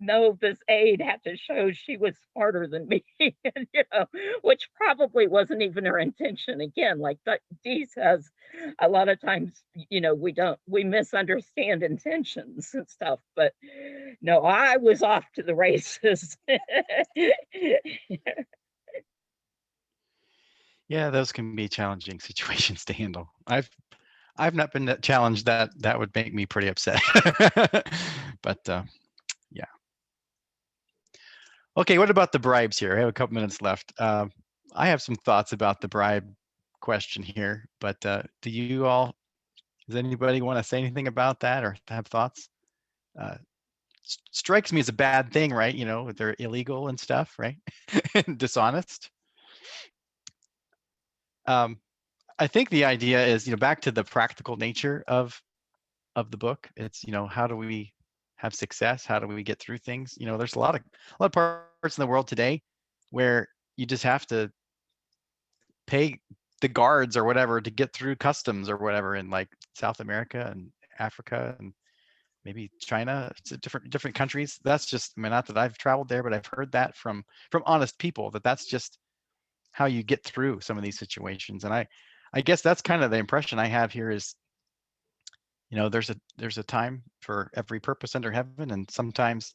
no, this aide had to show she was smarter than me, which probably wasn't even her intention. Again, like Dee says, a lot of times, we misunderstand intentions and stuff. But no, I was off to the races. Yeah, those can be challenging situations to handle. I've not been challenged that would make me pretty upset. But yeah. Okay, what about the bribes here? I have a couple minutes left. I have some thoughts about the bribe question here, but does anybody want to say anything about that or have thoughts? Strikes me as a bad thing, right? They're illegal and stuff, right? Dishonest. I think the idea is, back to the practical nature of the book. It's, how do we have success? How do we get through things? There's a lot of parts in the world today where you just have to pay the guards or whatever to get through customs or whatever in like South America and Africa and maybe China. It's different countries. That's just, not that I've traveled there, but I've heard that from honest people that's just how you get through some of these situations. And I guess that's kind of the impression I have here is, there's a time for every purpose under heaven, and sometimes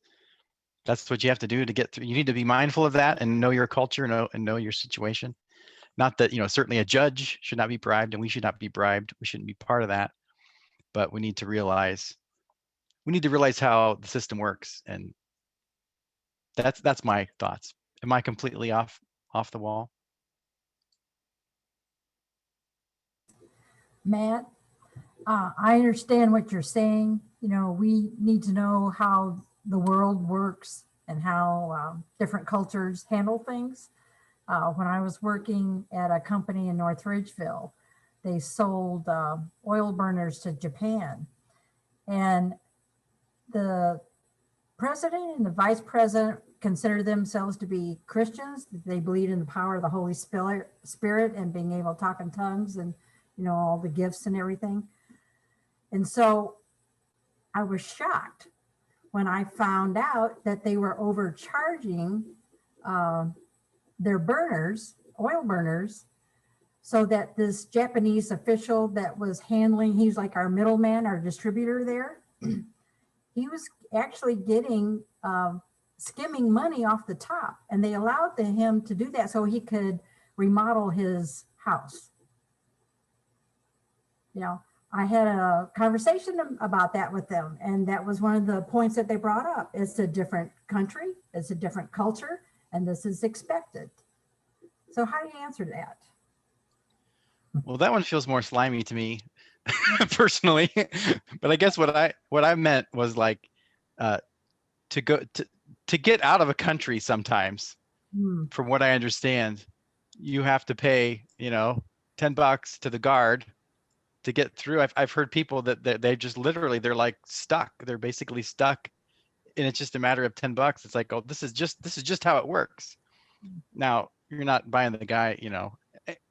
that's what you have to do to get through. You need to be mindful of that and know your culture, and know your situation. Not that, certainly a judge should not be bribed, and we should not be bribed. We shouldn't be part of that. But we need to realize how the system works, and that's my thoughts. Am I completely off the wall? Matt, I understand what you're saying. We need to know how the world works and how different cultures handle things. When I was working at a company in North Ridgeville, they sold oil burners to Japan. And the president and the vice president consider themselves to be Christians. They believe in the power of the Holy Spirit and being able to talk in tongues and all the gifts and everything. And so I was shocked when I found out that they were overcharging their burners, oil burners, so that this Japanese official that was handling, he's like our middleman, our distributor there, he was actually getting skimming money off the top, and they allowed him to do that so he could remodel his house. I had a conversation about that with them, and that was one of the points that they brought up. It's a different country, it's a different culture, and this is expected. So how do you answer that? Well, that one feels more slimy to me personally, but I guess what I meant was like to get out of a country sometimes. From what I understand, you have to pay $10 to the guard to get through. I've heard people that they just literally, they're like stuck. They're basically stuck, and it's just a matter of $10. It's like, oh, this is just how it works. Now, you're not buying the guy, you know.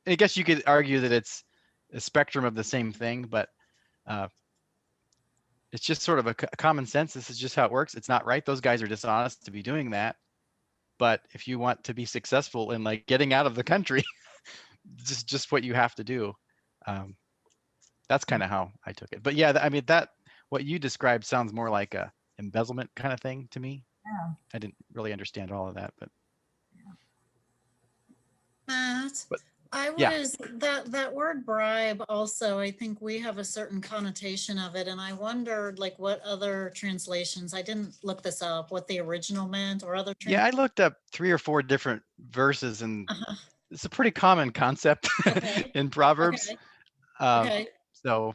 I guess you could argue that it's a spectrum of the same thing, but it's just sort of a common sense. This is just how it works. It's not right. Those guys are dishonest to be doing that. But if you want to be successful in like getting out of the country, just what you have to do. That's kind of how I took it. But yeah, I mean, that what you described sounds more like a embezzlement kind of thing to me. Yeah. I didn't really understand all of that, but Matt, But- I yeah. was that word bribe also, I think we have a certain connotation of it. And I wondered like what other translations, I didn't look this up, what the original meant or other. Yeah, I looked up 3 or 4 different verses, and Uh-huh. it's a pretty common concept Okay. in Proverbs. Okay. Um, Okay. So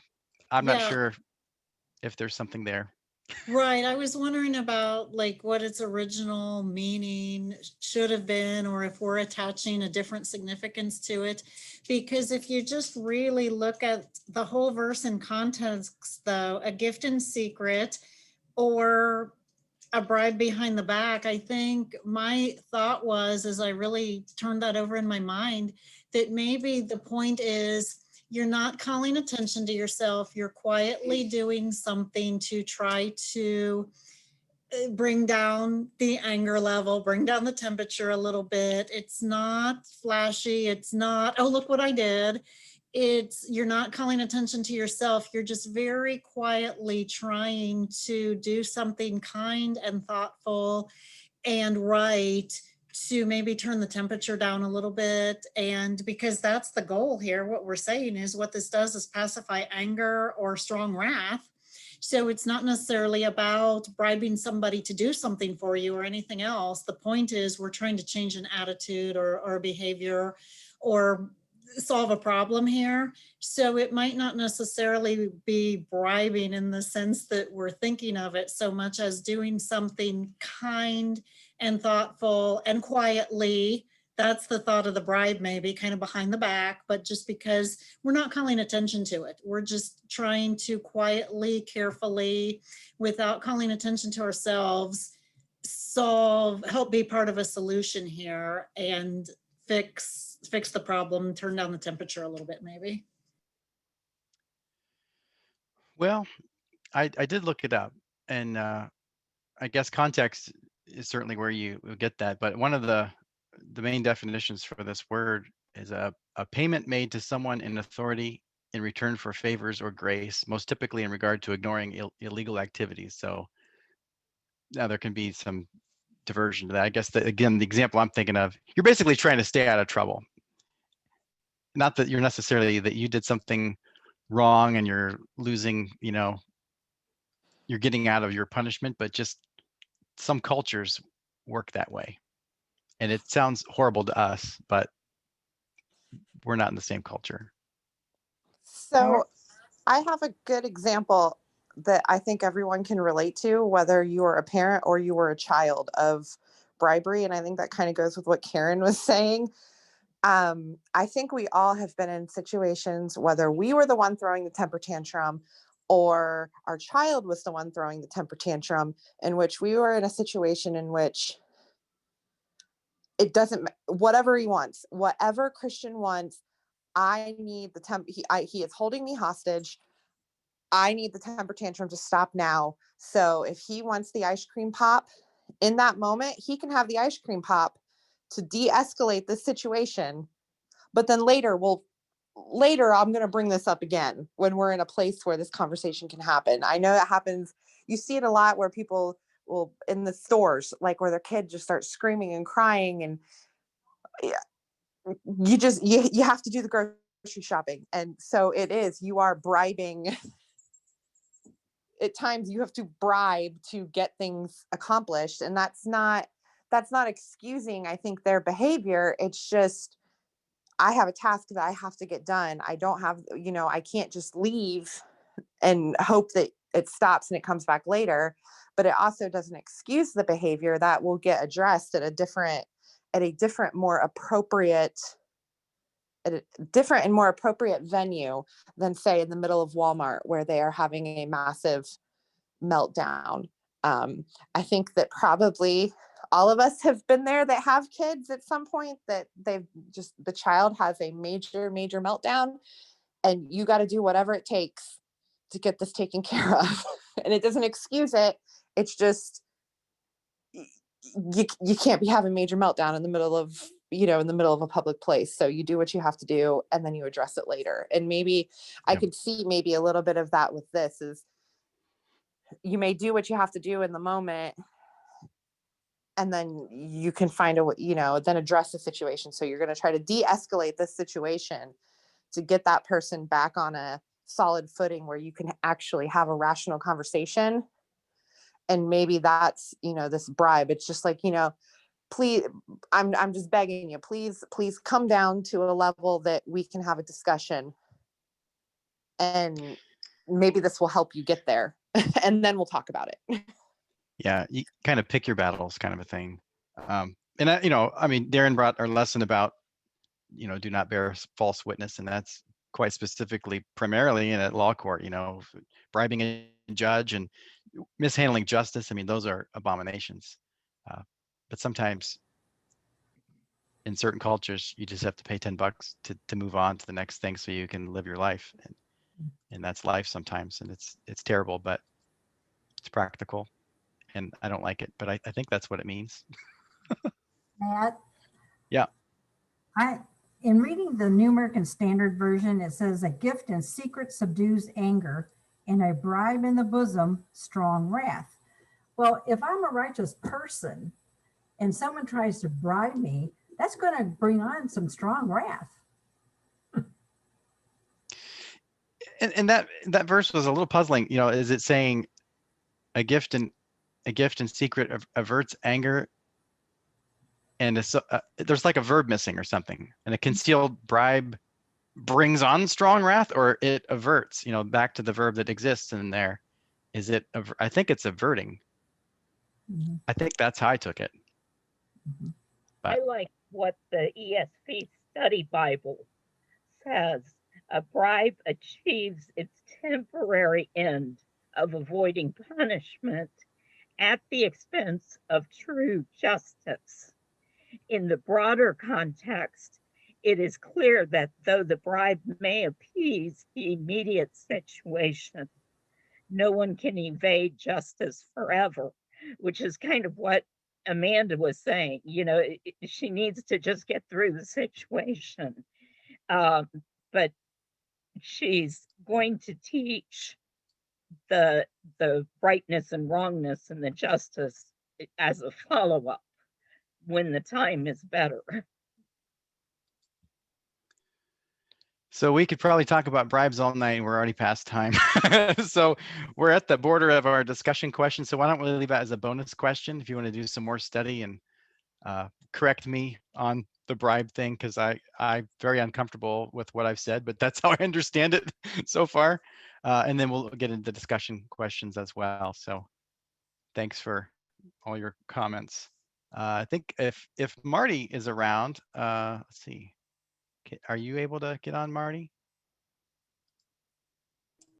I'm not Yeah. sure if there's something there. Right. I was wondering about like what its original meaning should have been, or if we're attaching a different significance to it. Because if you just really look at the whole verse in context, though, a gift in secret or a bribe behind the back, I think my thought was, as I really turned that over in my mind, that maybe the point is you're not calling attention to yourself. You're quietly doing something to try to bring down the anger level, bring down the temperature a little bit. It's not flashy. It's not, oh, look what I did. You're not calling attention to yourself. You're just very quietly trying to do something kind and thoughtful and right to maybe turn the temperature down a little bit. And because that's the goal here, what we're saying is what this does is pacify anger or strong wrath. So it's not necessarily about bribing somebody to do something for you or anything else. The point is we're trying to change an attitude or behavior or solve a problem here. So it might not necessarily be bribing in the sense that we're thinking of it so much as doing something kind and thoughtful and quietly. That's the thought of the bribe, maybe kind of behind the back, but just because we're not calling attention to it. We're just trying to quietly, carefully, without calling attention to ourselves, help be part of a solution here and fix the problem, turn down the temperature a little bit, maybe. Well, I did look it up, and I guess context is certainly where you get that. But one of the main definitions for this word is a payment made to someone in authority in return for favors or grace, most typically in regard to ignoring illegal activities. So now there can be some diversion to that. I guess that, again, the example I'm thinking of, you're basically trying to stay out of trouble. Not that you're necessarily that you did something wrong and you're losing, you know, you're getting out of your punishment, but just some cultures work that way. And it sounds horrible to us, but we're not in the same culture. So I have a good example that I think everyone can relate to, whether you are a parent or you were a child, of bribery. And I think that kind of goes with what Karen was saying. I think we all have been in situations, whether we were the one throwing the temper tantrum or our child was the one throwing the temper tantrum, in which we were in a situation in which it doesn't, whatever he wants, whatever Christian wants, I need the he is holding me hostage. I need the temper tantrum to stop now. So if he wants the ice cream pop in that moment, he can have the ice cream pop to de-escalate the situation. But then later I'm going to bring this up again when we're in a place where this conversation can happen. I know it happens. You see it a lot where people will in the stores, like where their kid just starts screaming and crying, and you have to do the grocery shopping. And so it is, you are bribing. At times you have to bribe to get things accomplished. And that's not excusing, I think, their behavior. It's just, I have a task that I have to get done. I don't have, I can't just leave and hope that it stops and it comes back later. But it also doesn't excuse the behavior. That will get addressed at a different, more appropriate a different and more appropriate venue than, say, in the middle of Walmart where they are having a massive meltdown. I think that probably all of us have been there that have kids at some point, that the child has a major meltdown, and you got to do whatever it takes to get this taken care of. And it doesn't excuse it. It's just, you can't be having major meltdown in the middle of, in the middle of a public place. So you do what you have to do, and then you address it later. And maybe I could see maybe a little bit of that with this is, you may do what you have to do in the moment, and then you can find then address the situation. So you're going to try to de-escalate this situation to get that person back on a solid footing where you can actually have a rational conversation. And maybe that's, this bribe. It's just like, please, I'm just begging you, please come down to a level that we can have a discussion, and maybe this will help you get there. And then we'll talk about it. Yeah, you kind of pick your battles, kind of a thing. And I mean, Darren brought our lesson about, do not bear false witness, and that's quite specifically, primarily in a law court. Bribing a judge and mishandling justice. I mean, those are abominations. But sometimes, in certain cultures, you just have to pay $10 to move on to the next thing, so you can live your life, and that's life sometimes, and it's terrible, but it's practical. And I don't like it, but I think that's what it means. Matt? Yeah. In reading the New American Standard Version, it says a gift in secret subdues anger, and a bribe in the bosom, strong wrath. Well, if I'm a righteous person and someone tries to bribe me, that's going to bring on some strong wrath. And that verse was a little puzzling. Is it saying a gift in secret averts anger, and there's like a verb missing or something, and a concealed bribe brings on strong wrath, or it averts, back to the verb that exists in there. Is it, I think it's averting. Mm-hmm. I think that's how I took it. Mm-hmm. I like what the ESV Study Bible says. A bribe achieves its temporary end of avoiding punishment at the expense of true justice. In the broader context, it is clear that though the bribe may appease the immediate situation, no one can evade justice forever, which is kind of what Amanda was saying. She needs to just get through the situation. But she's going to teach the rightness and wrongness and the justice as a follow-up when the time is better. So we could probably talk about bribes all night, and we're already past time. So we're at the border of our discussion question. So why don't we leave that as a bonus question if you want to do some more study and correct me on the bribe thing, because I'm very uncomfortable with what I've said, but that's how I understand it so far. And then we'll get into discussion questions as well. So thanks for all your comments. I think if Marty is around, let's see. Are you able to get on, Marty?